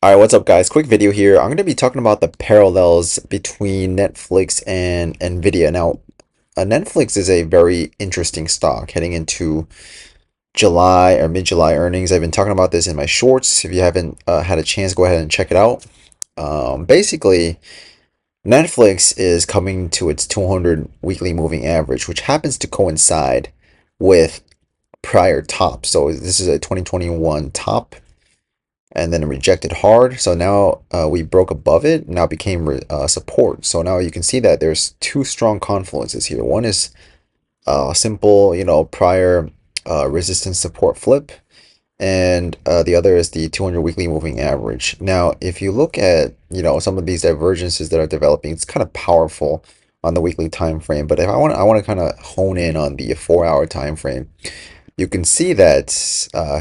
All right, what's up, guys? Quick video here. I'm going to be talking about the parallels between Netflix and NVIDIA. Now, Netflix is a very interesting stock heading into July or mid-July earnings. I've been talking about this in my shorts. If you haven't had a chance, go ahead and check it out. Basically, Netflix is coming to its 200 weekly moving average, which happens to coincide with prior top. So this is a 2021 top and then rejected hard. So now we broke above it, now became support. So now you can see that there's two strong confluences here. One is simple, prior resistance support flip, and the other is the 200 weekly moving average. Now, if you look at, some of these divergences that are developing, it's kind of powerful on the weekly time frame. But if I want to kind of hone in on the 4-hour time frame. You can see that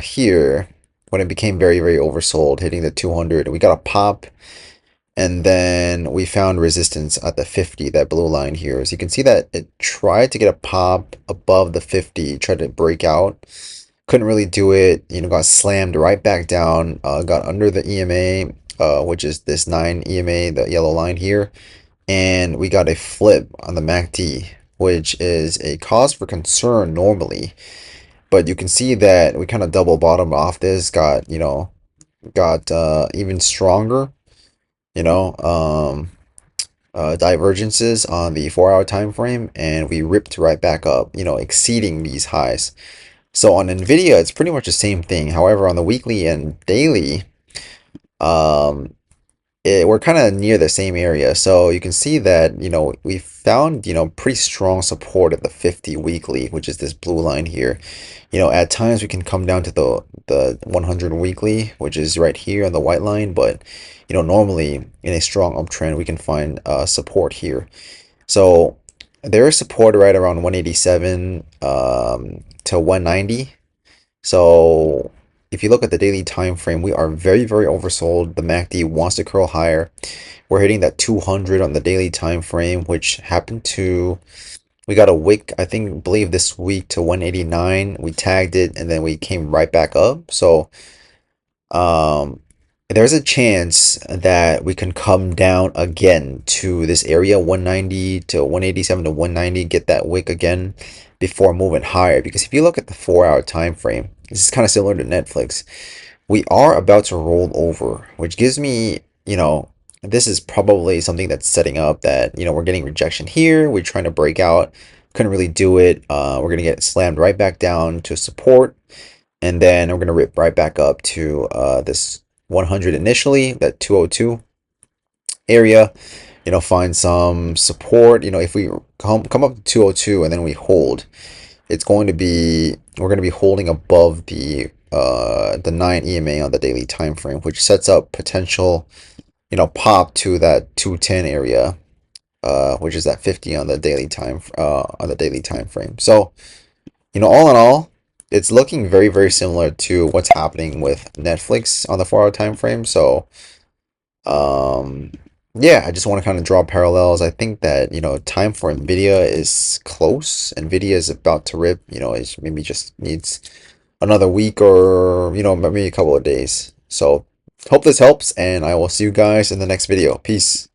here, when it became very, very oversold, hitting the 200, we got a pop, and then we found resistance at the 50, that blue line here. So you can see that it tried to get a pop above the 50, tried to break out, couldn't really do it, got slammed right back down, got under the EMA, which is this 9 EMA, the yellow line here, and we got a flip on the MACD, which is a cause for concern normally. But you can see that we kind of double bottomed off this, got even stronger, you know, um, divergences on the 4-hour time frame, and we ripped right back up, exceeding these highs. So on NVIDIA, it's pretty much the same thing. However, on the weekly and daily, um, we're kind of near the same area. So you can see that, we found, pretty strong support at the 50 weekly, which is this blue line here. At times we can come down to the 100 weekly, which is right here on the white line, but, normally in a strong uptrend, we can find support here. So there is support right around 187 to 190. So if you look at the daily time frame, we are very, very oversold. The MACD wants to curl higher. We're hitting that 200 on the daily time frame, which happened to, we got a wick, I believe this week, to 189. We tagged it and then we came right back up. So um there's a chance that we can come down again to this area, 190 to 187 to 190, get that wick again before moving higher. Because if you look at the 4-hour time frame, this is kind of similar to Netflix. We are about to roll over, which gives me, this is probably something that's setting up that, we're getting rejection here. We're trying to break out. Couldn't really do it. We're going to get slammed right back down to support. And then we're going to rip right back up to this 100 initially, that 202 area. Find some support. If we come up to 202 and then we hold, it's going to be, we're going to be holding above the 9 EMA on the daily time frame, which sets up potential, pop to that 210 area, which is that 50 on the daily time frame. So, all in all, it's looking very, very similar to what's happening with Netflix on the 4-hour time frame. So, um, yeah, I just want to kind of draw parallels. I think that, time for NVIDIA is close. NVIDIA is about to rip, it maybe just needs another week or, maybe a couple of days. So hope this helps, and I will see you guys in the next video. Peace.